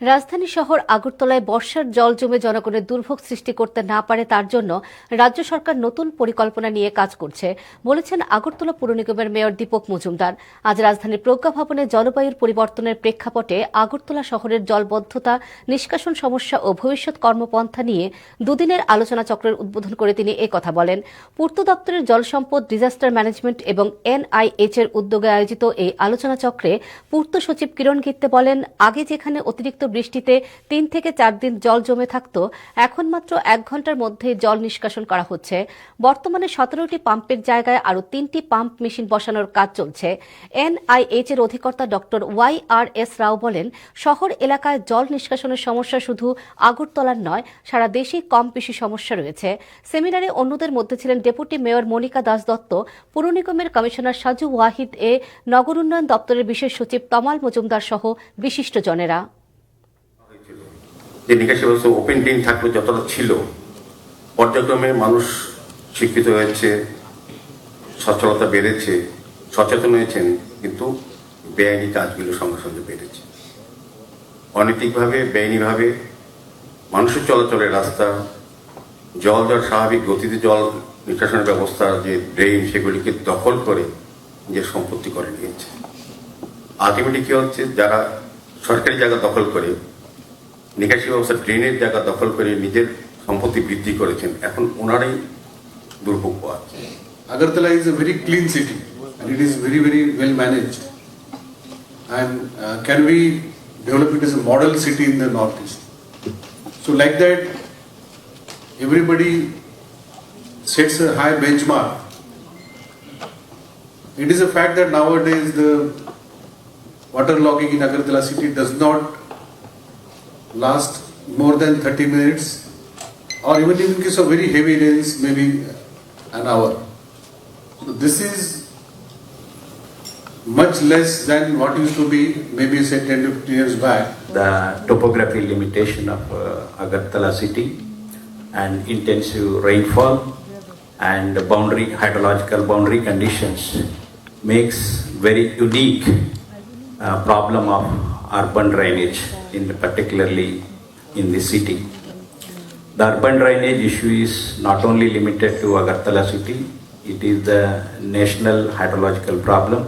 রাজধানী শহর আগরতলায় বর্ষার জল জমে জনগণের দুর্ভোগ সৃষ্টি করতে না পারে তার জন্য রাজ্য সরকার নতুন পরিকল্পনা নিয়ে কাজ করছে বলেছেন আগরতলা পুর নিগমের মেয়র দীপক মজুমদার। আজ রাজধানীর প্রজ্ঞা ভবনে জলবায়ুর পরিবর্তনের প্রেক্ষাপটে আগরতলা শহরের জলবদ্ধতা, নিষ্কাশন সমস্যা ও ভবিষ্যৎ কর্মপন্থা নিয়ে দুদিনের আলোচনা চক্রের উদ্বোধন করে তিনি একথা বলেন। পূর্ত দপ্তরের জলসম্পদ, ডিজাস্টার ম্যানেজমেন্ট এবং NIH এর উদ্যোগে আয়োজিত এই আলোচনা চক্রে পূর্ত সচিব কিরণ গিত্তে বলেন, আগে যেখানে অতিরিক্ত বৃষ্টিতে 3 থেকে 4 দিন জল জমে থাকত, এখন মাত্র 1 ঘন্টার মধ্যে জল নিষ্কাশন করা হচ্ছে। বর্তমানে 17টি পাম্পের জায়গায় আরও 3টি পাম্প মেশিন বসানোর কাজ চলছে। NIH এর অধিকর্তা ডক্টর YRS রাও বলেন, শহর এলাকায় জল নিষ্কাশনের সমস্যা শুধু আগরতলার নয়, সারা দেশেই কম বেশি সমস্যা রয়েছে। সেমিনারে অন্যদের মধ্যে ছিলেন ডেপুটি মেয়র মনিকা দাস দত্ত, পুর নিগমের কমিশনার সাজু ওয়াহিদ, নগর উন্নয়ন দপ্তরের বিশেষ সচিব তমাল মজুমদার সহ বিশিষ্টজনেরা। যে নিকাশি ব্যবস্থা ওপেন ড্রেন থাকলে যতটা ছিল, পর্যায়ক্রমে মানুষ শিক্ষিত হয়েছে, সচ্ছলতা বেড়েছে, সচেতন হয়েছেন, কিন্তু বেআইনি কাজগুলো সঙ্গে সঙ্গে বেড়েছে। অনৈতিকভাবে, বেআইনিভাবে মানুষের চলাচলের রাস্তা, জল স্বাভাবিক গতিতে জল নিষ্কাশনের ব্যবস্থা, যে ড্রেন, সেগুলিকে দখল করে নিজের সম্পত্তি করে নিয়েছে। আলটিমেটলি কি হচ্ছে, যারা সরকারি জায়গা দখল করে, নিকাশি ব্যবস্থা ড্রেনের জায়গা দখল করে নিজের সম্পত্তি বৃদ্ধি করেছেন, এখন ওনারাই দুর্ভোগ পাচ্ছে। Agartala is a very clean city and it is very, very well managed. And can we develop it as a model city in the northeast? So like that, everybody sets a high benchmark. It is a fact that nowadays the waterlogging in Agartala city does not last more than 30 minutes, or even in case of very heavy rains, maybe an hour. So this is much less than what used to be maybe say 10 to 15 years back. The topography limitation of Agartala city and intensive rainfall and hydrological boundary conditions makes very unique problem of urban drainage, particularly in the city. The urban drainage issue is not only limited to Agartala city, it is the national hydrological problem.